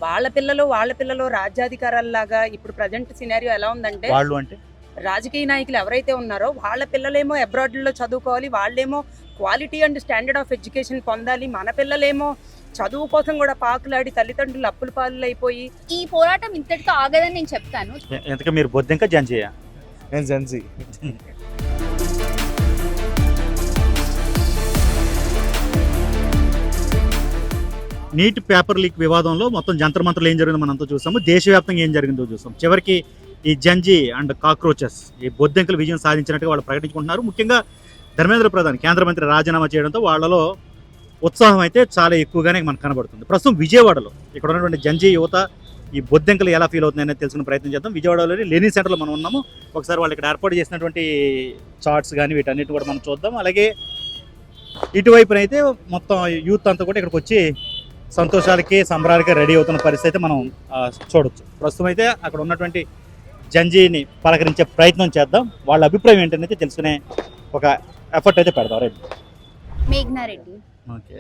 వాళ్ళ పిల్లలు రాజ్యాధికారాల్లాగా ఇప్పుడు ప్రజెంట్ సినారియో ఎలా ఉందంటే, వాళ్ళు అంటే రాజకీయ నాయకులు ఎవరైతే ఉన్నారో వాళ్ళ పిల్లలేమో అబ్రాడ్లో చదువుకోవాలి, వాళ్ళేమో quality and standard of education పొందాలి. మన పిల్లలేమో చదువు కోసం కూడా పాకులాడి తల్లిదండ్రులు అప్పుల పాలు అయిపోయి. ఈ పోరాటం ఇంతటితో ఆగదని నేను చెప్తాను. ఎంతగా మీరు బొద్దింక జంజీయ? నేను జెన్జీ. నీట్ పేపర్ లీక్ వివాదంలో మొత్తం జంతర్ మంత్రులు ఏం జరిగిందో మనంతా చూసాము, దేశవ్యాప్తంగా ఏం జరిగిందో చూసాం. చివరికి ఈ జంజీ అండ్ కాక్రోచెస్ ఈ బొద్దింకలు విజయం సాధించినట్టుగా వాళ్ళు ప్రకటించుకుంటున్నారు. ముఖ్యంగా ధర్మేంద్ర ప్రధాన్ కేంద్ర మంత్రి రాజీనామా చేయడంతో వాళ్ళలో ఉత్సాహం అయితే చాలా ఎక్కువగానే మనకు కనబడుతుంది. ప్రస్తుతం విజయవాడలో ఇక్కడ ఉన్నటువంటి జంజీ యువత ఈ బొద్దింకలు ఎలా ఫీల్ అవుతుంది అనేది తెలుసుకునే ప్రయత్నం చేద్దాం. విజయవాడలోని లెనిన్ సెంటర్లో మనం ఉన్నాము. ఒకసారి వాళ్ళు ఇక్కడ ఏర్పాటు చేసినటువంటి చార్ట్స్ కానీ వీటన్నిటిని కూడా మనం చూద్దాం. అలాగే ఇటువైపునైతే మొత్తం యూత్ అంతా కూడా ఇక్కడికి వచ్చి సంతోషాలకి సంబరాలకి రెడీ అవుతున్న పరిస్థితి అయితే మనం చూడొచ్చు. ప్రస్తుతం అయితే అక్కడ ఉన్నటువంటి జంజీని పలకరించే ప్రయత్నం చేద్దాం. వాళ్ళ అభిప్రాయం ఏంటనేది తెలుసుకునే ఒక ఎఫర్ట్ అయితే పెడదాం. రైట్, మేఘ్నారెడ్డి. ఓకే,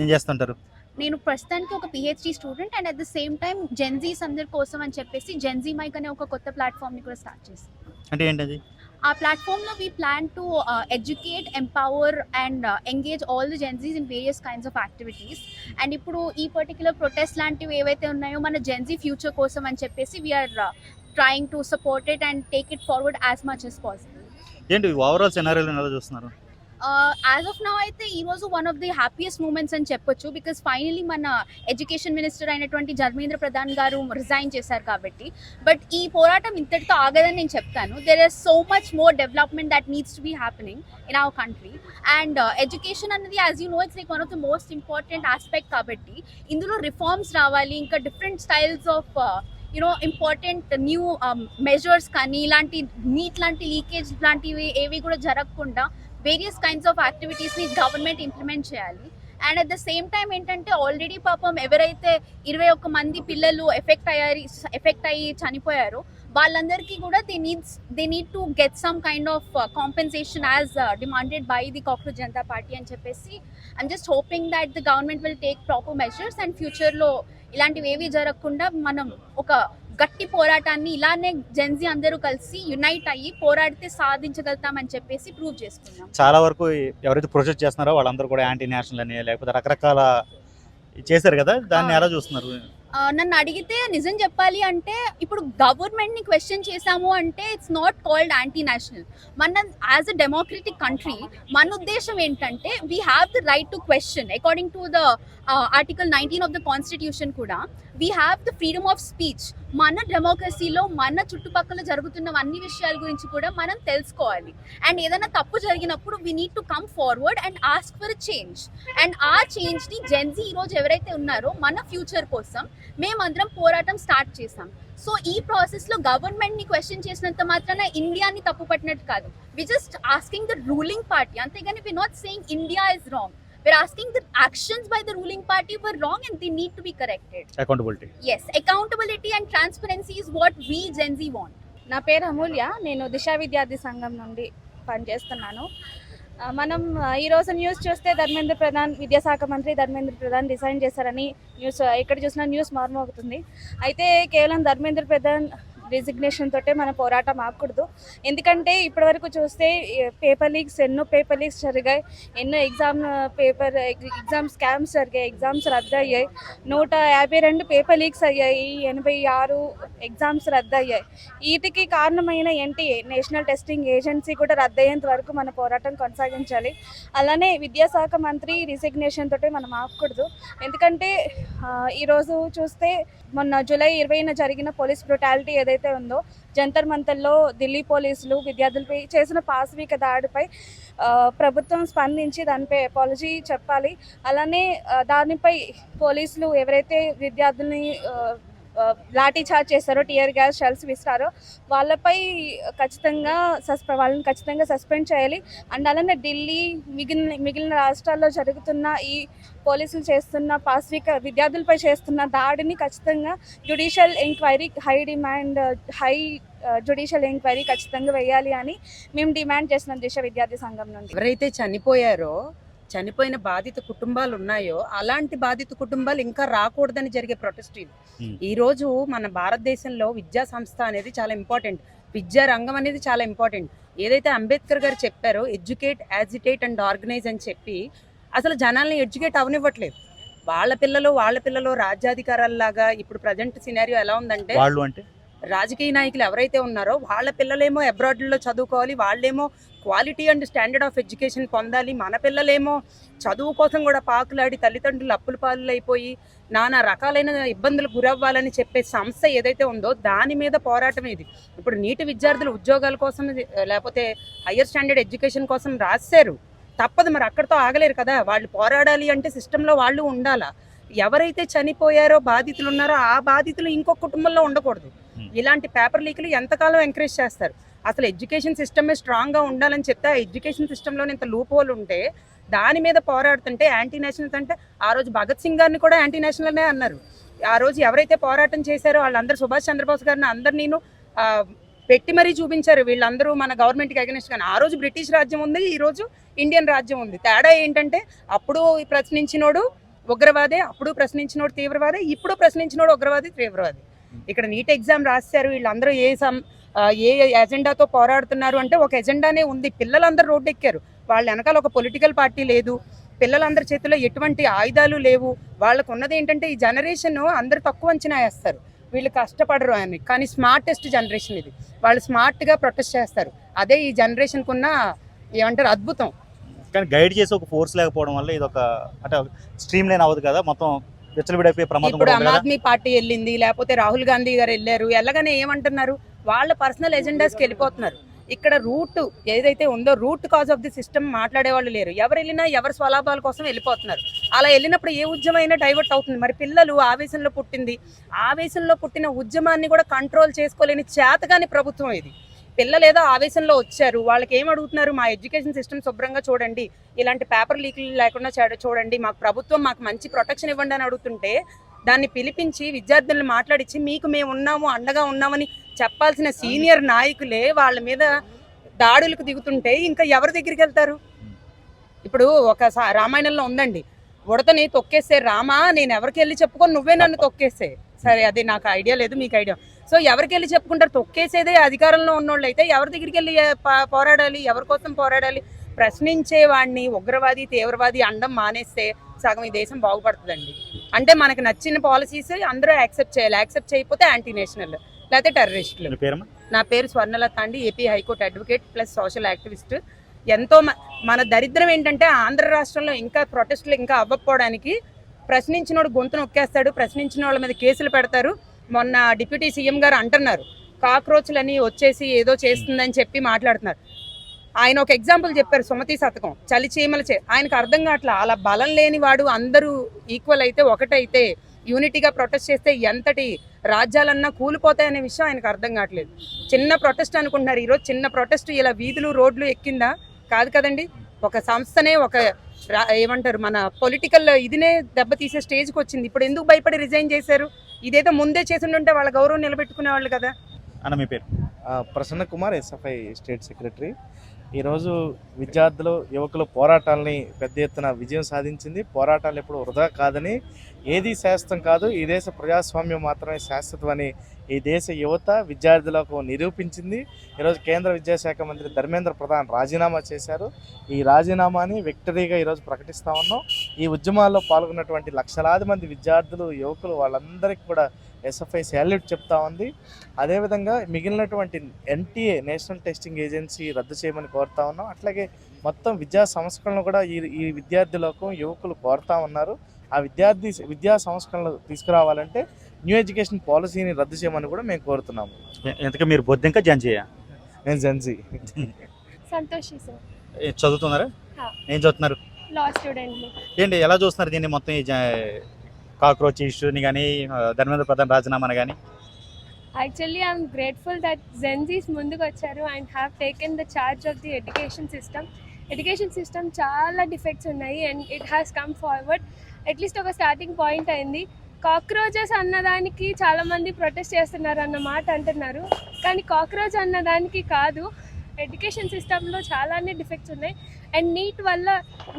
ఏం చేస్తుంటారు? నేను ప్రస్తుతానికి ఒక PhD student and at the same time Gen Zs అందరి కోసం అని చెప్పేసి జెన్జీ మైక్ అనే ఒక కొత్త ప్లాట్ఫామ్ని కూడా స్టార్ట్ చేస్తాం. అంటే ఏంటది? ఆ ప్లాట్ఫామ్లో we plan to educate, empower and engage all the Gen Zs in various kinds of activities. And ఇప్పుడు ఈ పర్టికులర్ ప్రొటెస్ట్ లాంటివి ఏవైతే ఉన్నాయో మన జెన్జీ ఫ్యూచర్ కోసం అని చెప్పేసి we are trying to support it and take it forward as much as possible. ఏంటి ఓవరాల్ సినారియోలో ఎలా చూస్తున్నారు? యాజ్ ఆఫ్ నౌ అయితే ఈరోజు one of the happiest moments అని చెప్పొచ్చు. బికాస్ ఫైనలీ మన ఎడ్యుకేషన్ మినిస్టర్ అయినటువంటి ధర్మేంద్ర ప్రధాన్ గారు రిజైన్ చేశారు కాబట్టి. బట్ ఈ పోరాటం ఇంతటితో ఆగదని నేను చెప్తాను. There is so much more development that needs to be happening in our country. And education అన్నది as you know it's like one of the most important aspect కాబట్టి ఇందులో రిఫార్మ్స్ రావాలి. ఇంకా different styles of important new measures కానీ ఇలాంటి NEET లాంటి leakage లాంటివి ఏవి కూడా జరగకుండా వేరియస్ కైండ్స్ ఆఫ్ యాక్టివిటీస్ని గవర్నమెంట్ ఇంప్లిమెంట్ చేయాలి. And at the same time ఏంటంటే ఆల్రెడీ పాపం ఎవరైతే 21 మంది పిల్లలు ఎఫెక్ట్ అయ్యి చనిపోయారో వాళ్ళందరికీ కూడా they need to get some kind of compensation as demanded by the cockroach Janata party అని చెప్పేసి I'm just hoping that the government will take proper measures and ఫ్యూచర్లో ఇలాంటివి ఏవి జరగకుండా మనం ఒక గట్టి పోరాటాన్ని ఇలానే జెన్జీ అందరూ కలిసి యునైట్ అయ్యి పోరాడితే సాధించగలుగుతామని చెప్పేసి ప్రూవ్ చేసుకున్నాం. చాలా వరకు ఎవరైతే ప్రొజెక్ట్ చేస్తున్నారో వాళ్ళందరూ కూడా యాంటీ నేషనల్ అని లేకపోతే రకరకాల చేశారు కదా, దాన్ని ఎలా చూస్తున్నారు? నన్ను అడిగితే నిజం చెప్పాలి అంటే ఇప్పుడు గవర్నమెంట్ని క్వశ్చన్ చేశాము అంటే it's not called anti national. మన యాజ్ అ డెమోక్రటిక్ కంట్రీ మన ఉద్దేశం ఏంటంటే we have the right to question according to the article 19 of the constitution కూడా we have the freedom of speech. మన డెమోక్రసీలో మన చుట్టుపక్కల జరుగుతున్న అన్ని విషయాల గురించి కూడా మనం తెలుసుకోవాలి. అండ్ ఏదైనా తప్పు జరిగినప్పుడు we need to come forward and ask for change. And ఆ చేంజ్ని జెన్జీ ఈరోజు ఎవరైతే ఉన్నారో మన ఫ్యూచర్ కోసం మేమందరం పోరాటం స్టార్ట్ చేసాం. సో ఈ ప్రాసెస్లో గవర్నమెంట్ని క్వశ్చన్ చేసినంత మాత్రాన ఇండియాని తప్పు పట్టినట్టు కాదు. We just asking the ruling party, అంతేగాని we not saying India is wrong. We're asking the actions by the ruling party were wrong and they need to be corrected. Accountability. Yes, accountability and transparency is what we Gen Z want. నా పేరు అమూల్య, నేను దిశా విద్యార్థి సంఘం నుండి పనిచేస్తున్నాను. మనం ఈరోజు news చూస్తే విద్యాశాఖ మంత్రి ధర్మేంద్ర ప్రధాన్ రిజైన్ చేశారని న్యూస్ ఎక్కడ చూసినా న్యూస్ మారుమోగుతుంది. అయితే కేవలం ధర్మేంద్ర ప్రధాన్ రిజిగ్నేషన్ తోటే మన పోరాటం ఆగకూడదు. ఎందుకంటే ఇప్పటివరకు చూస్తే ఎన్నో పేపర్ లీక్స్ జరిగాయి, ఎన్నో ఎగ్జామ్ స్కామ్స్ జరిగాయి, ఎగ్జామ్స్ రద్దయ్యాయి, 152 పేపర్ లీక్స్ అయ్యాయి, 86 ఎగ్జామ్స్ రద్దయ్యాయి. వీటికి కారణమైన ఎన్టీఏ నేషనల్ టెస్టింగ్ ఏజెన్సీ కూడా రద్దయ్యేంత వరకు మన పోరాటం కొనసాగించాలి. అలానే విద్యాశాఖ మంత్రి రిజిగ్నేషన్ తోటే మనం ఆగకూడదు. ఎందుకంటే ఈరోజు చూస్తే మొన్న జూలై 20న జరిగిన పోలీస్ బ్రూటాలిటీ ఏదైతే ఉందో, జంతర్ మంతర్లో ఢిల్లీ పోలీసులు విద్యార్థులపై చేసిన పాశవిక దాడిపై ప్రభుత్వం స్పందించి దానిపై అపాలజీ చెప్పాలి. అలానే దానిపై పోలీసులు ఎవరైతే విద్యార్థుల్ని లాఠీ చార్జ్ చేస్తారో, టియర్ గ్యాస్ షెల్స్ విస్తారో వాళ్ళని ఖచ్చితంగా సస్పెండ్ చేయాలి. అండ్ అలానే ఢిల్లీ మిగిలిన రాష్ట్రాల్లో జరుగుతున్న ఈ పోలీసులు చేస్తున్న విద్యార్థులపై చేస్తున్న దాడిని ఖచ్చితంగా జ్యుడిషియల్ ఎంక్వైరీ జ్యుడిషియల్ ఎంక్వైరీ ఖచ్చితంగా వేయాలి అని మేము డిమాండ్ చేస్తున్నాం దిశ విద్యార్థి సంఘం నుండి. ఎవరైతే చనిపోయారో చనిపోయిన బాధిత కుటుంబాలు ఉన్నాయో అలాంటి బాధిత కుటుంబాలు ఇంకా రాకూడదని జరిగే ప్రొటెస్ట్ ఇది. ఈ రోజు మన భారతదేశంలో విద్యా సంస్థ అనేది చాలా ఇంపార్టెంట్, విద్యా రంగం అనేది చాలా ఇంపార్టెంట్. ఏదైతే అంబేద్కర్ గారు చెప్పారో ఎడ్యుకేట్, యాజిటేట్ అండ్ ఆర్గనైజ్ అని చెప్పి అసలు జనాల్ని ఎడ్యుకేట్ అవనివ్వట్లేదు. వాళ్ళ పిల్లలు రాజ్యాధికారాల్లాగా ఇప్పుడు ప్రజెంట్ సినారియో ఎలా ఉందంటే, వాళ్ళు అంటే రాజకీయ నాయకులు ఎవరైతే ఉన్నారో వాళ్ళ పిల్లలేమో అబ్రాడ్లో చదువుకోవాలి, వాళ్ళేమో quality and standard of education పొందాలి, మన పిల్లలేమో చదువు కోసం కూడా పాకులాడి తల్లిదండ్రులు అప్పుల పాలు అయిపోయి నానా రకాలైన ఇబ్బందులు గురవ్వాలని చెప్పే సంస్థ ఏదైతే ఉందో దాని మీద పోరాటం ఇది. ఇప్పుడు నీటి విద్యార్థులు ఉద్యోగాల కోసం లేకపోతే హయ్యర్ స్టాండర్డ్ ఎడ్యుకేషన్ కోసం రాశారు, తప్పదు, మరి అక్కడితో ఆగలేరు కదా. వాళ్ళు పోరాడాలి అంటే సిస్టంలో వాళ్ళు ఉండాలా. ఎవరైతే చనిపోయారో బాధితులు ఉన్నారో ఆ బాధితులు ఇంకొక కుటుంబంలో ఉండకూడదు. ఇలాంటి పేపర్ లీకులు ఎంతకాలం ఎంకరేజ్ చేస్తారు? అసలు ఎడ్యుకేషన్ సిస్టమే స్ట్రాంగ్గా ఉండాలని చెప్తే ఆ ఎడ్యుకేషన్ సిస్టంలో ఇంత లూప్ హోల్ ఉంటే దాని మీద పోరాడుతుంటే యాంటీ నేషనల్స్ అంటే ఆ రోజు భగత్ సింగ్ గారిని కూడా యాంటీ నేషనల్నే అన్నారు. ఆ రోజు ఎవరైతే పోరాటం చేశారో వాళ్ళందరూ సుభాష్ చంద్రబోస్ గారిని అందరినీ పెట్టి మరీ చూపించారు, వీళ్ళందరూ మన గవర్నమెంట్కి అగెనిస్ట్. కానీ ఆ రోజు బ్రిటిష్ రాజ్యం ఉంది, ఈ రోజు ఇండియన్ రాజ్యం ఉంది. తేడా ఏంటంటే అప్పుడు ప్రశ్నించినోడు ఉగ్రవాదే, అప్పుడు ప్రశ్నించినోడు తీవ్రవాదే, ఇప్పుడు ప్రశ్నించినోడు ఉగ్రవాది తీవ్రవాది. ఇక్కడ నీట్ ఎగ్జామ్ రాశారు వీళ్ళందరూ ఏ ఎజెండాతో పోరాడుతున్నారు అంటే ఒక ఎజెండానే ఉంది. పిల్లలందరూ రోడ్డు ఎక్కారు, వాళ్ళ వెనకాల ఒక పొలిటికల్ పార్టీ లేదు, పిల్లలందరి చేతిలో ఎటువంటి ఆయుధాలు లేవు. వాళ్ళకు ఉన్నది ఏంటంటే ఈ జనరేషన్ అందరు తక్కువ అంచనా వేస్తారు, వీళ్ళు కష్టపడరు అని. కానీ స్మార్టెస్ట్ జనరేషన్ ఇది, వాళ్ళు స్మార్ట్గా ప్రొటెస్ట్ చేస్తారు. అదే ఈ జనరేషన్కి ఉన్న ఏమంటారు అద్భుతం. కానీ గైడ్ చేసి ఒక ఫోర్స్ లేకపోవడం వల్ల ఇది ఒక అంటే స్ట్రీమ్ లైన్ అవ్వదు కదా, మొత్తం విచ్చలవిడైపోయే ప్రమాదం ఇప్పుడు కూడా ఆమ్ ఉంది కదా. ఆద్మీ పార్టీ వెళ్ళింది, లేకపోతే రాహుల్ గాంధీ గారు వెళ్ళారు, వెళ్ళగానే ఏమంటున్నారు వాళ్ళ పర్సనల్ ఎజెండాస్కి వెళ్ళిపోతున్నారు. ఇక్కడ రూట్ ఏదైతే ఉందో root cause of the system మాట్లాడే వాళ్ళు లేరు. ఎవరు వెళ్ళినా ఎవరి స్వలాభాల కోసం వెళ్ళిపోతున్నారు. అలా వెళ్ళినప్పుడు ఏ ఉద్యమం అయినా డైవర్ట్ అవుతుంది. మరి పిల్లలు ఆవేశంలో పుట్టిన ఉద్యమాన్ని కూడా కంట్రోల్ చేసుకోలేని చేతగాని ప్రభుత్వం ఇది. పిల్లలు ఏదో ఆవేశంలో వచ్చారు, వాళ్ళకి ఏం అడుగుతున్నారు, మా ఎడ్యుకేషన్ సిస్టమ్ శుభ్రంగా చూడండి, ఇలాంటి పేపర్ లీకులు లేకుండా చూడండి, మాకు ప్రభుత్వం మాకు మంచి ప్రొటెక్షన్ ఇవ్వండి అని అడుగుతుంటే దాన్ని పిలిపించి విద్యార్థులను మాట్లాడించి మీకు మేము ఉన్నాము, అండగా ఉన్నామని చెప్పాల్సిన సీనియర్ నాయకులే వాళ్ళ మీద దాడులకు దిగుతుంటే ఇంకా ఎవరి దగ్గరికి వెళ్తారు? ఇప్పుడు ఒక రామాయణంలో ఉందండి, ఉడతని తొక్కేస్తే రామా నేను ఎవరికి వెళ్ళి చెప్పుకొని నువ్వే నన్ను తొక్కేస్తే. సరే అది నాకు ఐడియా లేదు, మీకు ఐడియా. సో ఎవరికి వెళ్ళి చెప్పుకుంటారు? తొక్కేసేదే అధికారంలో ఉన్నోళ్ళు అయితే ఎవరి దగ్గరికి వెళ్ళి పోరాడాలి, ఎవరి కోసం పోరాడాలి? ప్రశ్నించే వాడిని ఉగ్రవాది తీవ్రవాది అండం మానేస్తే సగం ఈ దేశం బాగుపడుతుందండి. అంటే మనకు నచ్చిన పాలసీస్ అందరూ యాక్సెప్ట్ చేయాలి, యాక్సెప్ట్ చేయకపోతే యాంటీ నేషనల్ లేకపోతే టెర్రరిస్టులు. నా పేరు స్వర్ణలత అండి, AP high court advocate plus social activist. ఎంతో మన దరిద్రం ఏంటంటే ఆంధ్ర రాష్ట్రంలో ఇంకా ప్రొటెస్టులు ఇంకా అవ్వకపోవడానికి ప్రశ్నించినోడు గొంతు నొక్కేస్తాడు, ప్రశ్నించిన వాళ్ళ మీద కేసులు పెడతారు. మొన్న డిప్యూటీ సీఎం గారు అంటున్నారు కాక్రోచ్లని వచ్చేసి ఏదో చేస్తుందని చెప్పి మాట్లాడుతున్నారు. ఆయన ఒక ఎగ్జాంపుల్ చెప్పారు, సుమతి శతకం, చలి చీమల ఆయనకు అర్థం కావట్లా. అలా బలం లేని వాడు అందరూ ఈక్వల్ అయితే ఒకటైతే యూనిటీగా ప్రొటెస్ట్ చేస్తే ఎంతటి రాజ్యాలన్నా కూలిపోతాయనే విషయం ఆయనకు అర్థం కావట్లేదు. చిన్న ప్రొటెస్ట్ అనుకుంటున్నారు, ఈరోజు చిన్న ప్రొటెస్ట్ ఇలా వీధులు రోడ్లు ఎక్కిందా? కాదు కదండి. ఒక సంస్థనే ఒక ఏమంటారు మన పొలిటికల్ ఇదినే దెబ్బతీసే స్టేజ్కి వచ్చింది. ఇప్పుడు ఎందుకు భయపడి రిజైన్ చేశారు? ఇదేదో ముందే చేసి ఉంటే వాళ్ళ గౌరవం నిలబెట్టుకునేవాళ్ళు కదా. అన్న మీ పేరు? Prasanna Kumar, SFI state secretary. ఈరోజు విద్యార్థులు యువకుల పోరాటాలని పెద్ద ఎత్తున విజయం సాధించింది. పోరాటాలు ఎప్పుడు వృధా కాదని, ఏది శాశ్వతం కాదు, ఈ దేశ ప్రజాస్వామ్యం మాత్రమే శాశ్వతం అని ఈ దేశ యువత విద్యార్థులకు నిరూపించింది. ఈరోజు కేంద్ర విద్యాశాఖ మంత్రి ధర్మేంద్ర ప్రధాన్ రాజీనామా చేశారు. ఈ రాజీనామాని విక్టరీగా ఈరోజు ప్రకటిస్తూ ఉన్నాం. ఈ ఉద్యమాల్లో పాల్గొన్నటువంటి లక్షలాది మంది విద్యార్థులు యువకులు వాళ్ళందరికీ కూడా ఎస్ఎఫ్ఐ శాల్యూట్ చెప్తా ఉంది. అదేవిధంగా మిగిలినటువంటి ఎన్టీఏ నేషనల్ టెస్టింగ్ ఏజెన్సీ రద్దు చేయమని కోరుతా ఉన్నాం. అట్లాగే మొత్తం విద్యా సంస్కరణలు కూడా ఈ విద్యార్థులకు యువకులు కోరుతా ఉన్నారు. ఆ విద్యా సంస్కరణలు తీసుకురావాలంటే న్యూ ఎడ్యుకేషన్ పాలసీని రద్దు చేయమని కూడా మేము కోరుతున్నాము. ఎందుకు మీరు బొద్దింక జంజీయా? నేను జెన్జీ. సంతోషి సార్. చదువుతున్నారా? హా. ఏం చదువుతున్నారు? Law student. ఏంటి ఎలా చూస్తున్నారు దీన్ని మొత్తం ఈ కాక్రోచ్ ఇష్యూని కానీ ధర్మేంద్ర ప్రధాన్ రాజీనామాని కానీ? Actually, I'm grateful that Gen Zs ముందుకు వచ్చారు and have taken the charge of the education system. Education system చాలా డిఫెక్ట్స్ ఉన్నాయి and it has come forward. At least ఒక స్టార్టింగ్ పాయింట్ అయింది. కాక్రోచెస్ అన్నదానికి చాలామంది ప్రొటెస్ట్ చేస్తున్నారు అన్న మాట అంటున్నారు, కానీ కాక్రోచ్ అన్నదానికి కాదు. ఎడ్యుకేషన్ సిస్టంలో చాలానే డిఫెక్ట్స్ ఉన్నాయి. అండ్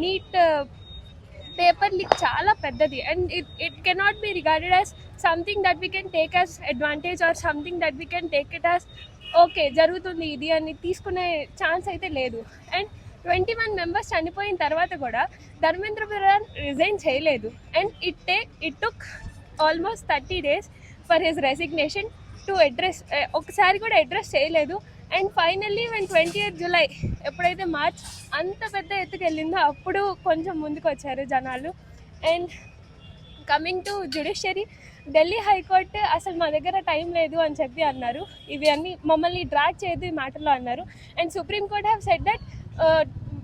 నీట్ పేపర్ లీక్ చాలా పెద్దది. And it cannot be regarded as something that we can take as advantage or something that we can take it as okay జరుగుతుంది ఇది అని తీసుకునే ఛాన్స్ అయితే లేదు. అండ్ 21 మెంబర్స్ చనిపోయిన తర్వాత కూడా ధర్మేంద్ర ప్రధాన్ రిజైన్ చేయలేదు. And it took almost 30 days for his resignation to address, ఒకసారి కూడా అడ్రస్ చేయలేదు. And finally when 20th July ఎప్పుడైతే మార్చ్ అంత పెద్ద ఎత్తుకు వెళ్ళిందో అప్పుడు కొంచెం ముందుకు వచ్చారు జనాలు. And coming to judiciary, Delhi high court అసలు మా దగ్గర టైం లేదు అని చెప్పి అన్నారు. ఇవి అన్నీ మమ్మల్ని డ్రాగ్ చేయదు ఈ మ్యాటర్లో అన్నారు. And supreme court have said that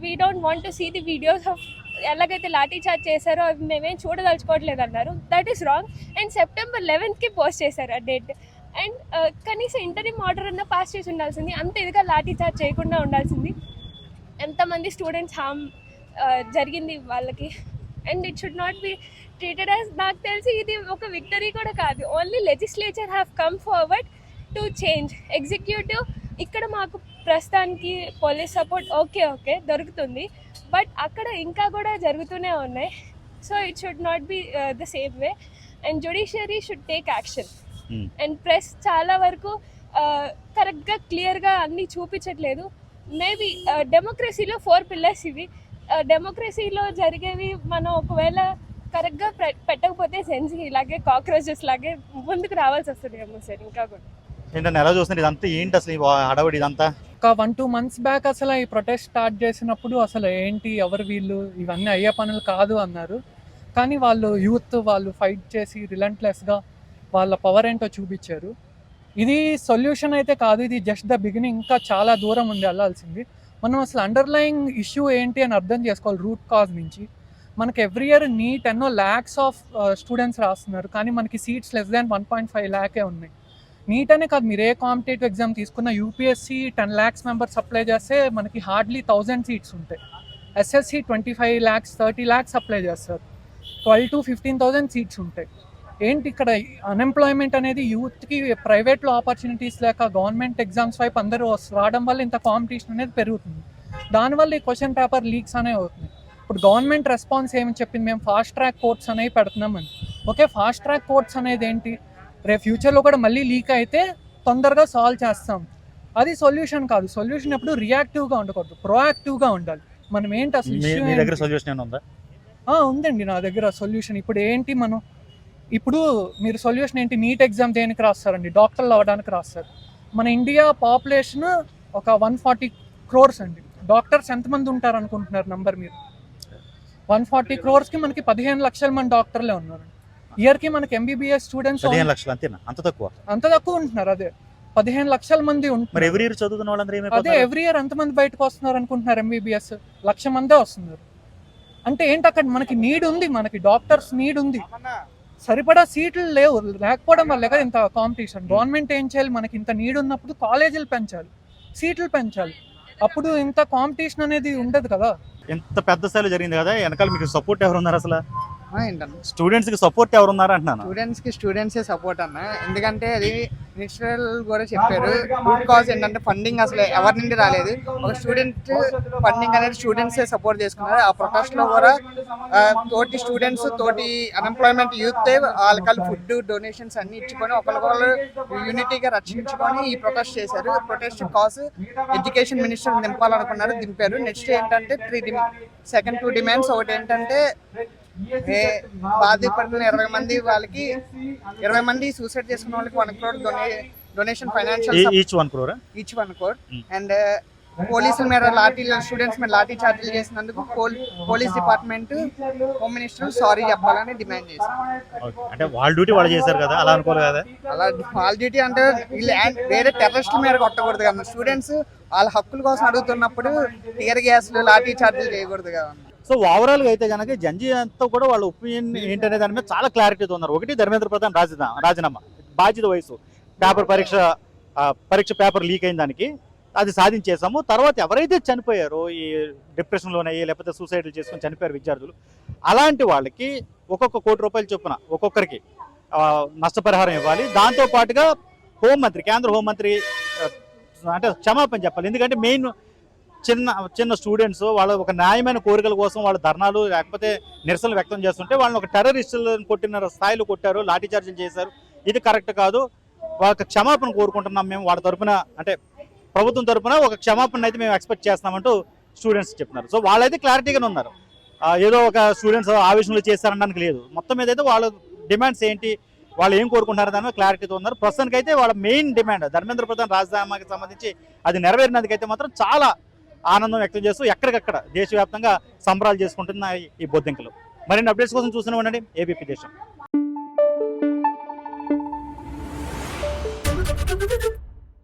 we don't want to see the videos of ఎలాగైతే లాఠీ చార్జ్ చేశారో అవి మేమేం చూడదలుచుకోవట్లేదు అన్నారు. That is wrong. And September 11th post చేశారు ఆ డేట్. అండ్ కనీసం ఇంటరిమ్ ఆర్డర్ అన్న పాస్ చేసి ఉండాల్సింది, అంత ఇదిగా లాఠీ చార్జ్ చేయకుండా ఉండాల్సింది. ఎంతమంది స్టూడెంట్స్ హామ్ జరిగింది వాళ్ళకి. And it should not be treated as, నాకు తెలిసి ఇది ఒక విక్టరీ కూడా కాదు. Only legislature have come forward to change. Executive ఇక్కడ మాకు ప్రస్తుతానికి పోలీస్ సపోర్ట్ ఓకే దొరుకుతుంది, బట్ అక్కడ ఇంకా కూడా జరుగుతూనే ఉన్నాయి. So it should not be the same way. And judiciary should take action. And press చాలా వరకు కరెక్ట్గా క్లియర్గా అన్నీ చూపించట్లేదు. మేబీ డెమోక్రసీలో 4 pillars ఇవి. డెమోక్రసీలో జరిగేవి మనం ఒకవేళ కరెక్ట్గా పెట్టకపోతే సెన్సి ఇలాగే కాక్రోచెస్ లాగే ముందుకు రావాల్సి వస్తుంది ఏమో సార్. ఇంకా కూడా ఏంటంటే ఎలా చూస్తున్నారు ఇదంతా, ఏంటి అసలు ఈ హడావుడి ఇదంతా? ఒక 1-2 months బ్యాక్ అసలు ఈ ప్రొటెస్ట్ స్టార్ట్ చేసినప్పుడు అసలు ఏంటి ఎవరు వీళ్ళు, ఇవన్నీ అయ్యే పనులు కాదు అన్నారు. కానీ వాళ్ళు యూత్ వాళ్ళు ఫైట్ చేసి రిలెంట్లెస్గా వాళ్ళ పవర్ ఏంటో చూపించారు. ఇది సొల్యూషన్ అయితే కాదు, ఇది జస్ట్ ద బిగినింగ్. ఇంకా చాలా దూరం ఉంది వెళ్ళాల్సింది. మనం అసలు అండర్లయింగ్ ఇష్యూ ఏంటి అని అర్థం చేసుకోవాలి రూట్ కాజ్ నుంచి. మనకి ఎవ్రీ ఇయర్ నీట్ ఎన్నో lakhs ఆఫ్ స్టూడెంట్స్ రాస్తున్నారు, కానీ మనకి సీట్స్ less than 1.5 lakh ఉన్నాయి. నీట్ అనే కాదు, మీరు ఏ కాంపిటేటివ్ ఎగ్జామ్ తీసుకున్న యూపీఎస్సీ 10 lakhs మెంబర్స్ అప్లై చేస్తే మనకి హార్డ్లీ 1000 సీట్స్ ఉంటాయి. ఎస్ఎస్సి 25 lakhs 30 lakhs అప్లై చేస్తారు, 12 to 15,000 సీట్స్ ఉంటాయి. ఏంటి ఇక్కడ అన్ఎంప్లాయ్మెంట్ అనేది యూత్కి ప్రైవేట్లో ఆపర్చునిటీస్ లేక గవర్నమెంట్ ఎగ్జామ్స్ వైపు అందరూ రావడం వల్ల ఇంత కాంపిటీషన్ అనేది పెరుగుతుంది. దానివల్ల ఈ క్వశ్చన్ పేపర్ లీక్స్ అనేవి అవుతుంది. ఇప్పుడు గవర్నమెంట్ రెస్పాన్స్ ఏమి చెప్పింది, మేము ఫాస్ట్ ట్రాక్ కోర్ట్స్ అనేవి పెడుతున్నామని. ఓకే, ఫాస్ట్ ట్రాక్ కోర్ట్స్ అనేది ఏంటి, రేపు ఫ్యూచర్లో కూడా మళ్ళీ లీక్ అయితే తొందరగా సాల్వ్ చేస్తాం. అది సొల్యూషన్ కాదు. సొల్యూషన్ ఎప్పుడు రియాక్టివ్గా ఉండకూడదు, ప్రోయాక్టివ్గా ఉండాలి. మనం ఏంటి అసలు మీ దగ్గర సొల్యూషన్ ఉందా? ఉందండి నా దగ్గర సొల్యూషన్. ఇప్పుడు ఏంటి ఇప్పుడు మీరు సొల్యూషన్ ఏంటి, నీట్ ఎగ్జామ్ దేనికి రాస్తారండి, డాక్టర్లు అవ్వడానికి రాస్తారు. మన ఇండియా పాపులేషన్ ఒక 140 crores అండి. డాక్టర్స్ ఎంతమంది ఉంటారు అనుకుంటున్నారు నంబర్ మీరు? 140 crores కి మనకి 15 లక్షల మంది డాక్టర్లే ఉన్నారు. ఇయర్కి మనకి ఎంబీబీఎస్ స్టూడెంట్స్ 15 లక్షలు అంతేనా? అంత తక్కువ ఉంటున్నారు. అదే 15 లక్షల మంది ఉంటున్నారు. ఎవ్రీ ఇయర్ చదువుతున్న వాళ్ళందరూ అదే ఎవ్రీ ఇయర్ ఎంతమంది బయటకు వస్తున్నారు అనుకుంటున్నారు? ఎంబీబీఎస్ 1,00,000 మందే వస్తున్నారు. అంటే ఏంటి, అక్కడ మనకి నీడ్ ఉంది, మనకి డాక్టర్స్ నీడ్ ఉంది, సరిపడా సీట్లు లేకపోవడం వల్ల కదా ఇంత కాంపిటీషన్. గవర్నమెంట్ ఏం చేయాలి, మనకి ఇంత నీడ్ ఉన్నప్పుడు కాలేజీలు పెంచాలి, సీట్లు పెంచాలి, అప్పుడు ఇంత కాంపిటీషన్ అనేది ఉండదు కదా. ఎంత పెద్ద స్థాయిలో జరిగింది కదా, వెనకాల మీకు సపోర్ట్ ఎవరు ఉన్నారు అసలు? ఏంటన్నా స్టూడెంట్స్ కి సపోర్ట్ ఎవరు ఉన్నారు అంటున్నాను. స్టూడెంట్సే సపోర్ట్ అన్న. ఎందుకంటే అది మినిస్టర్ కూడా చెప్పారు, రూట్ కాజ్ ఏంటంటే ఫండింగ్ అసలు ఎవరి నుండి రాలేదు. ఒక స్టూడెంట్ ఫండింగ్ అనేది స్టూడెంట్సే సపోర్ట్ చేసుకున్నారు. ఆ ప్రొటెస్ట్ లో కూడా తోటి స్టూడెంట్స్ తోటి అన్ఎంప్లాయ్మెంట్ యూత్ వాళ్ళకి ఫుడ్ డొనేషన్స్ అన్ని ఇచ్చుకొని ఒకరికొకరు యూనిటీగా రక్షించుకొని ఈ ప్రొటెస్ట్ చేశారు. ప్రొటెస్ట్ కాజ్ ఎడ్యుకేషన్ మినిస్టర్ దింపాలనుకున్నారు, దింపారు. నెక్స్ట్ ఏంటంటే సెకండ్ 2 డిమాండ్స్. ఒకటి ఏంటంటే బాధితుపడిన 20 మంది వాళ్ళకి 20 మంది సూసైడ్ చేసుకున్న వాళ్ళకి 1 crore donation financial each 1 crore. And పోలీసుల మీద స్టూడెంట్స్ మీద లాఠీ చార్జీలు చేసినందుకు police department, home minister sorry చెప్పాలని డిమాండ్ చేశారు. అంటే వాళ్ళ డ్యూటీ వాళ్ళు చేశారు కదా, అలా అనుకోలేదు కదా. అలా వాళ్ళ డ్యూటీ అంటే వేరే టెర్రరిస్టుల మీద కొట్టకూడదు కదా. స్టూడెంట్స్ వాళ్ళ హక్కుల కోసం అడుగుతున్నప్పుడు టియర్ గ్యాస్లు లాఠీ చార్జీలు చేయకూడదు కదా. సో ఓవరాల్ గా అయితే కనుక జంజీ అంతా కూడా వాళ్ళ ఒపీనియన్ ఏంటనే దాని మీద చాలా క్లారిటీతో ఉన్నారు. ఒకటి, ధర్మేంద్ర ప్రధాన్ రాజీనామా, బాధ్యత వయసు, పరీక్ష పేపర్ లీక్ అయిన దానికి అది సాధించేసాము. తర్వాత ఎవరైతే చనిపోయారో ఈ డిప్రెషన్లోనయ్యి లేకపోతే సూసైడ్లు చేసుకొని చనిపోయారు విద్యార్థులు, అలాంటి వాళ్ళకి ఒక్కొక్క ₹1 కోటి చొప్పున ఒక్కొక్కరికి నష్టపరిహారం ఇవ్వాలి. దాంతో పాటుగా కేంద్ర హోంమంత్రి అంటే క్షమాపణ చెప్పాలి. ఎందుకంటే మెయిన్ చిన్న స్టూడెంట్స్ వాళ్ళ ఒక న్యాయమైన కోరికల కోసం వాళ్ళ ధర్నాలు లేకపోతే నిరసనలు వ్యక్తం చేస్తుంటే వాళ్ళని ఒక టెర్రరిస్టులను కొట్టిన స్థాయిలో కొట్టారు, లాఠీ చార్జీలు చేశారు. ఇది కరెక్ట్ కాదు. వాళ్ళకి క్షమాపణ కోరుకుంటున్నాం మేము వాళ్ళ తరపున, అంటే ప్రభుత్వం తరపున ఒక క్షమాపణ అయితే మేము ఎక్స్పెక్ట్ చేస్తామంటూ స్టూడెంట్స్ చెప్తున్నారు. సో వాళ్ళైతే క్లారిటీగానే ఉన్నారు. ఏదో ఒక స్టూడెంట్స్ ఆవేశంలో చేస్తారనడానికి లేదు. మొత్తం మీద అయితే వాళ్ళ డిమాండ్స్ ఏంటి, వాళ్ళు ఏం కోరుకుంటున్నారు దాని క్లారిటీతో ఉన్నారు. ప్రస్తుతానికి అయితే వాళ్ళ మెయిన్ డిమాండ్ ధర్మేంద్ర ప్రధాన్ రాజధానికి సంబంధించి అది నెరవేరినందుకైతే మాత్రం చాలా ఆనందం వ్యక్తం చేస్తూ ఎక్కడికక్కడ దేశవ్యాప్తంగా సంబరాలు చేసుకుంటున్న ఈ బొద్దింకలు. మరిన్ని అప్డేట్స్ కోసం చూస్తూనే ఉండండి ఏబీపీ దేశం.